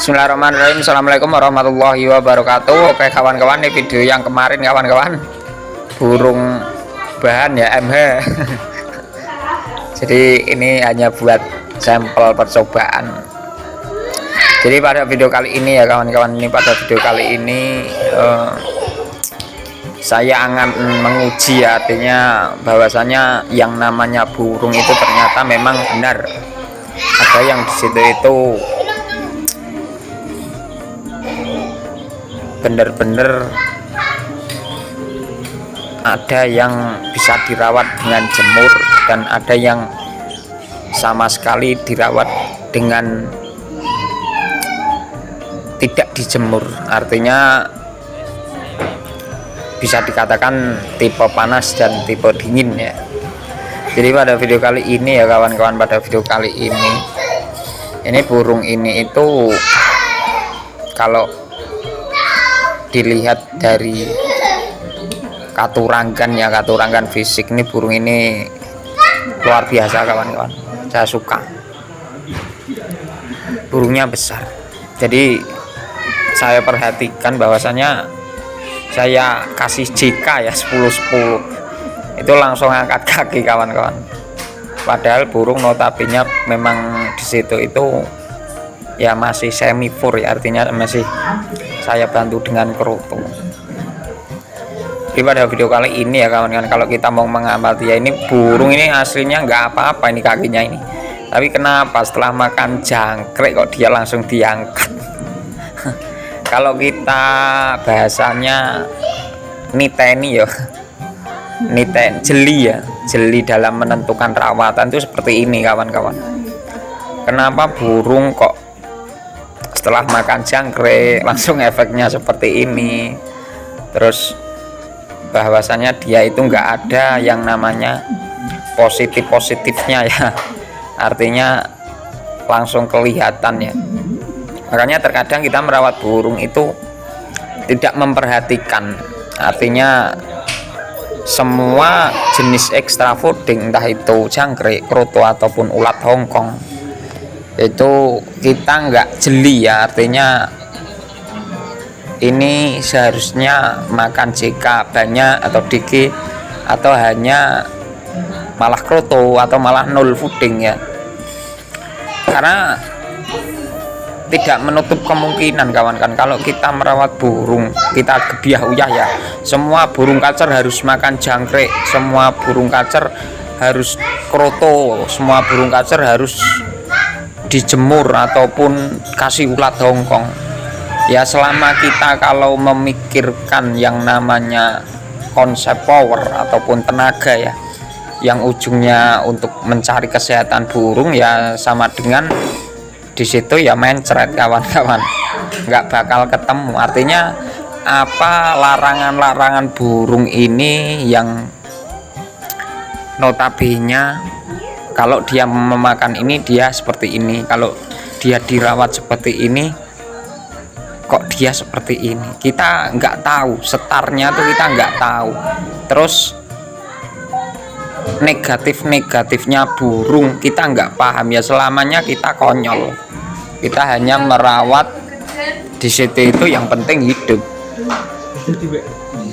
Bismillahirrahmanirrahim. Assalamualaikum warahmatullahi wabarakatuh. Oke kawan-kawan, ini video yang kemarin kawan-kawan, burung bahan ya MH. Jadi ini hanya buat sampel percobaan. Jadi pada video kali ini ya kawan-kawan, saya akan menguji, artinya bahwasanya yang namanya burung itu ternyata memang benar ada yang di situ itu bener-bener ada yang bisa dirawat dengan jemur dan ada yang sama sekali dirawat dengan tidak dijemur, artinya bisa dikatakan tipe panas dan tipe dingin ya. Jadi pada video kali ini ya kawan-kawan, ini burung ini itu kalau dilihat dari katurangan fisik, ini burung ini luar biasa kawan-kawan. Saya suka burungnya besar, jadi saya perhatikan bahwasanya saya kasih JK ya 10-10 itu langsung angkat kaki kawan-kawan, padahal burung notabene memang di situ itu ya masih semi fur ya, artinya masih saya bantu dengan kerutu. Di pada video kali ini ya kawan-kawan, kalau kita mau mengamati ya, ini burung ini aslinya nggak apa-apa ini kakinya ini, tapi kenapa setelah makan jangkrik kok dia langsung diangkat. Kalau kita bahasanya niteni ya, jeli dalam menentukan rawatan itu seperti ini kawan-kawan. Kenapa burung kok setelah makan jangkrik langsung efeknya seperti ini? Terus bahwasanya dia itu nggak ada yang namanya positifnya ya, artinya langsung kelihatan ya. Makanya terkadang kita merawat burung itu tidak memperhatikan, artinya semua jenis extra fooding, entah itu jangkrik, kroto ataupun ulat Hongkong, itu kita nggak jeli ya, artinya ini seharusnya makan JK banyak atau DG atau hanya malah kroto atau malah nol fooding ya, karena tidak menutup kemungkinan kawan-kawan kalau kita merawat burung, kita gebiah uyah ya, semua burung kacer harus makan jangkrik, semua burung kacer harus kroto, semua burung kacer harus dijemur ataupun kasih ulat Hongkong ya. Selama kita kalau memikirkan yang namanya konsep power ataupun tenaga ya, yang ujungnya untuk mencari kesehatan burung ya, sama dengan di situ ya mencret kawan-kawan, nggak bakal ketemu. Artinya apa, larangan burung ini yang notabene kalau dia memakan ini dia seperti ini, kalau dia dirawat seperti ini kok dia seperti ini, kita nggak tahu setarnya tuh, kita nggak tahu. Terus negatifnya burung kita nggak paham ya, selamanya kita konyol, kita hanya merawat di situ itu yang penting hidup.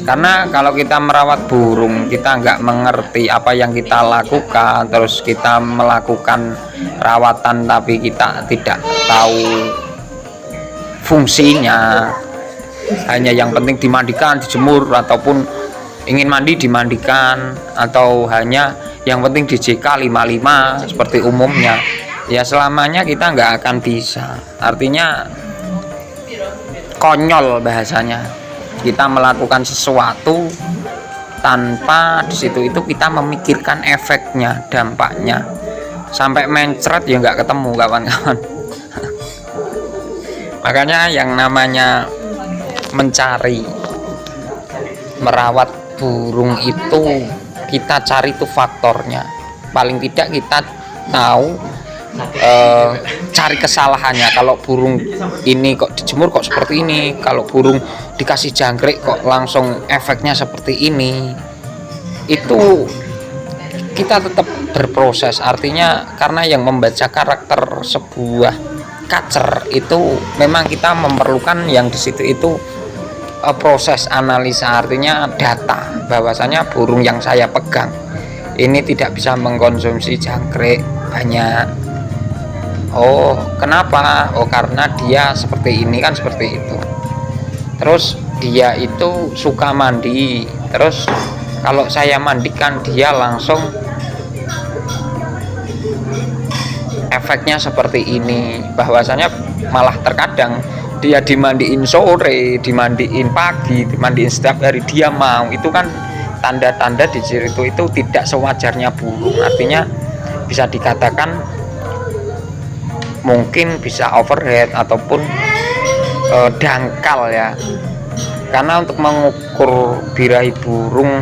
Karena kalau kita merawat burung kita nggak mengerti apa yang kita lakukan, terus kita melakukan rawatan tapi kita tidak tahu fungsinya, hanya yang penting dimandikan, dijemur, ataupun ingin mandi dimandikan, atau hanya yang penting di JK 55 seperti umumnya ya, selamanya kita nggak akan bisa, artinya konyol bahasanya. Kita melakukan sesuatu tanpa di situ itu kita memikirkan efeknya, dampaknya, sampai mencret ya nggak ketemu kawan-kawan. Makanya yang namanya mencari, merawat burung itu kita cari tuh faktornya, paling tidak kita tahu cari kesalahannya. Kalau burung ini kok dijemur kok seperti ini, kalau burung dikasih jangkrik kok langsung efeknya seperti ini, itu kita tetap berproses, artinya karena yang membaca karakter sebuah kacer itu memang kita memerlukan yang di situ itu proses analisa, artinya data bahwasanya burung yang saya pegang ini tidak bisa mengkonsumsi jangkrik banyak. Oh, kenapa? Oh, karena dia seperti ini kan, seperti itu. Terus dia itu suka mandi, terus kalau saya mandikan dia langsung efeknya seperti ini, bahwasanya malah terkadang dia dimandiin sore, dimandiin pagi, dimandiin setiap hari dia mau. Itu kan tanda-tanda di situ itu tidak sewajarnya burung, artinya bisa dikatakan mungkin bisa overhead ataupun dangkal ya. Karena untuk mengukur birahi burung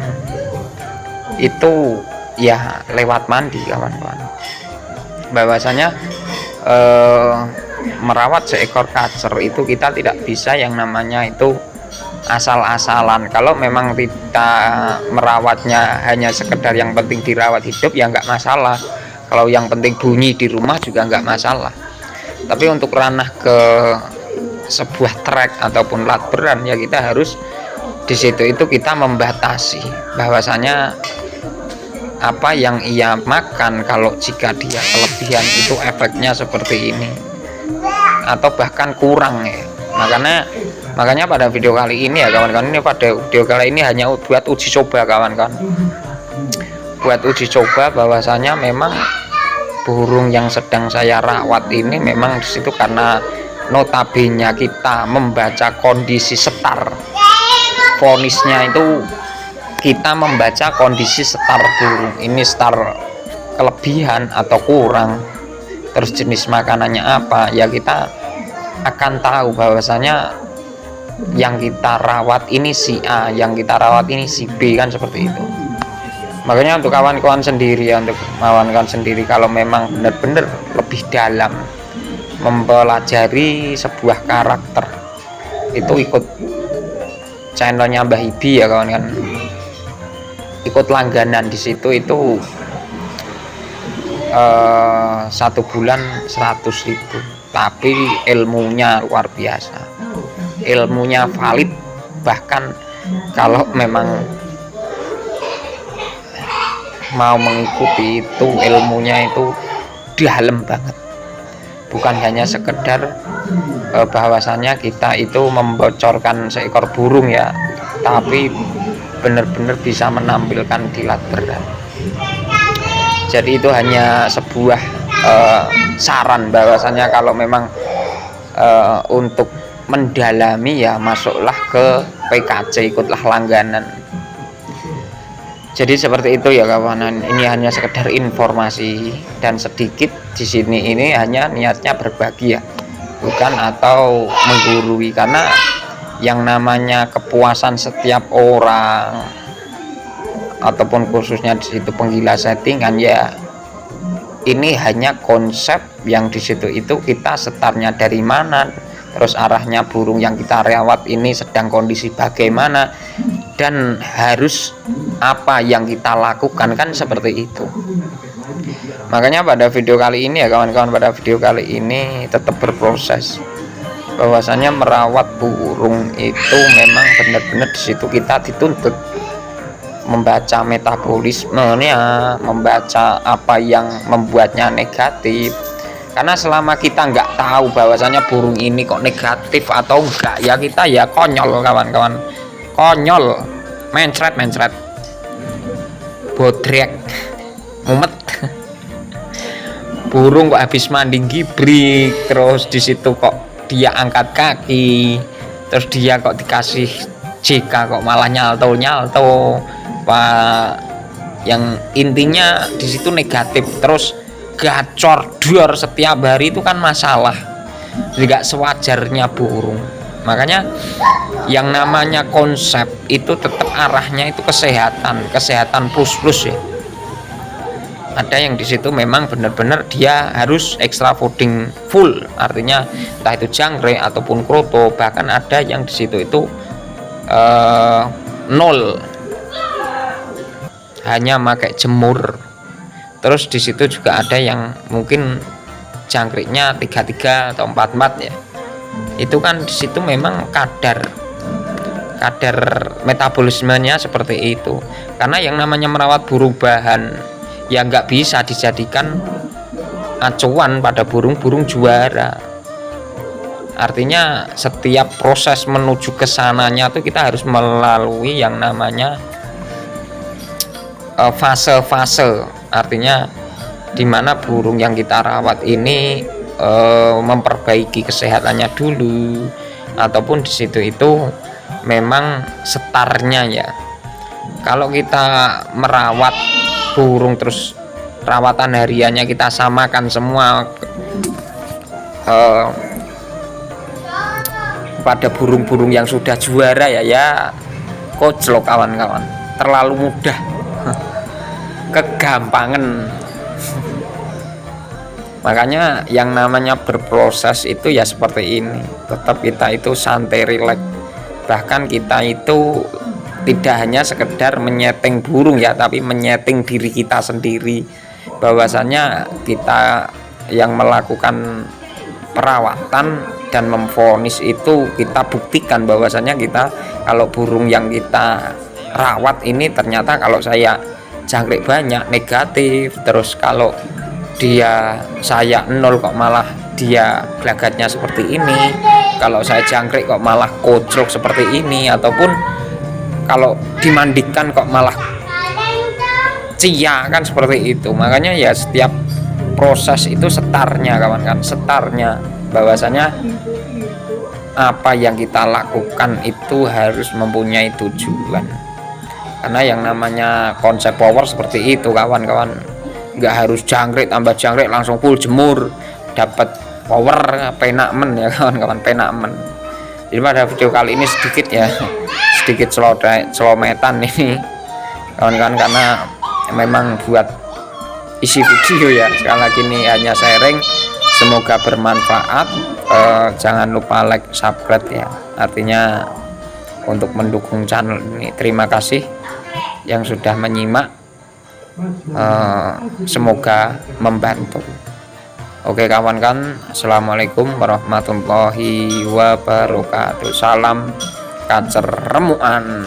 itu ya lewat mandi kawan-kawan, bahwasanya merawat seekor kacer itu kita tidak bisa yang namanya itu asal-asalan. Kalau memang kita merawatnya hanya sekedar yang penting dirawat hidup ya nggak masalah, kalau yang penting bunyi di rumah juga nggak masalah. Tapi untuk ranah ke sebuah trek ataupun latberan ya kita harus di situ itu kita membatasi bahwasanya apa yang ia makan, kalau jika dia kelebihan itu efeknya seperti ini atau bahkan kurang ya. Makanya pada video kali ini ya kawan-kawan, ini pada video kali ini hanya buat uji coba kawan-kawan, buat uji coba bahwasanya memang burung yang sedang saya rawat ini memang di situ karena notabene kita membaca kondisi setar vonisnya itu, kita membaca kondisi setar burung ini, setar kelebihan atau kurang, terus jenis makanannya apa ya, kita akan tahu bahwasanya yang kita rawat ini si A, yang kita rawat ini si B, kan seperti itu. Makanya untuk kawan-kawan sendiri ya, untuk kawan-kawan sendiri kalau memang benar-benar lebih dalam mempelajari sebuah karakter itu ikut channelnya Mbah Ibi ya kawan-kawan, ikut langganan di situ itu 1 bulan 100.000, tapi ilmunya luar biasa, ilmunya valid. Bahkan kalau memang mau mengikuti itu ilmunya itu dalam banget, bukan hanya sekedar bahwasanya kita itu membocorkan seekor burung ya, tapi benar-benar bisa menampilkan di latberan. Jadi itu hanya sebuah saran bahwasanya kalau memang untuk mendalami ya masuklah ke PKC, ikutlah langganan. Jadi seperti itu ya kawanan, ini hanya sekedar informasi dan sedikit di sini ini hanya niatnya berbagi ya, bukan atau menggurui, karena yang namanya kepuasan setiap orang ataupun khususnya di situ penggila settingan ya, ini hanya konsep yang di situ itu kita setarnya dari mana, terus arahnya burung yang kita rawat ini sedang kondisi bagaimana, dan harus apa yang kita lakukan, kan seperti itu. Makanya pada video kali ini ya kawan-kawan, pada video kali ini tetap berproses, bahwasanya merawat burung itu memang benar-benar di situ kita dituntut membaca metabolismenya, membaca apa yang membuatnya negatif. Karena selama kita nggak tahu bahwasanya burung ini kok negatif atau enggak ya, kita ya konyol kawan-kawan, konyol, mencret bodrek, mumet. Burung kok habis mandi gibrik, terus di situ kok dia angkat kaki, terus dia kok dikasih JK kok malah nyalto, Pak. Yang intinya di situ negatif, terus gacor dor setiap hari, itu kan masalah, tidak sewajarnya burung. Makanya yang namanya konsep itu tetap arahnya itu kesehatan plus ya. Ada yang di situ memang benar-benar dia harus extra fooding full, artinya entah itu jangkrik ataupun kroto, bahkan ada yang di situ itu 0, hanya pakai jemur. Terus di situ juga ada yang mungkin jangkriknya 33 atau 44 ya, itu kan di situ memang kadar metabolismenya seperti itu. Karena yang namanya merawat burung bahan ya nggak bisa dijadikan acuan pada burung-burung juara. Artinya setiap proses menuju ke sananya tuh kita harus melalui yang namanya fase-fase. Artinya dimana burung yang kita rawat ini memperbaiki kesehatannya dulu, ataupun di situ itu memang setarnya ya. Kalau kita merawat burung terus rawatan hariannya kita samakan semua pada burung-burung yang sudah juara ya koclok kawan-kawan, terlalu mudah kegampangan. Makanya yang namanya berproses itu ya seperti ini, tetap kita itu santai, rileks. Bahkan kita itu tidak hanya sekedar menyeting burung ya, tapi menyeting diri kita sendiri, bahwasanya kita yang melakukan perawatan dan memvonis itu kita buktikan bahwasanya kita kalau burung yang kita rawat ini ternyata kalau saya jangkrik banyak negatif, terus kalau saya 0 kok malah dia gelagatnya seperti ini, kalau saya jangkrik kok malah koclok seperti ini, ataupun kalau dimandikan kok malah cia kan seperti itu. Makanya ya setiap proses itu setarnya kawan kan, setarnya bahwasanya apa yang kita lakukan itu harus mempunyai tujuan. Karena yang namanya konsep power seperti itu kawan-kawan, nggak harus jangkrik tambah jangkrik langsung full jemur dapat power penakmen ya kawan-kawan, penakmen. Jadi pada video kali ini sedikit selometan ini kawan-kawan, karena memang buat isi video ya. Sekali lagi ini hanya sharing, semoga bermanfaat. Jangan lupa like, subscribe ya, artinya untuk mendukung channel ini. Terima kasih yang sudah menyimak, semoga membantu. Oke kawan-kawan, assalamualaikum warahmatullahi wabarakatuh. Salam kacer remuan.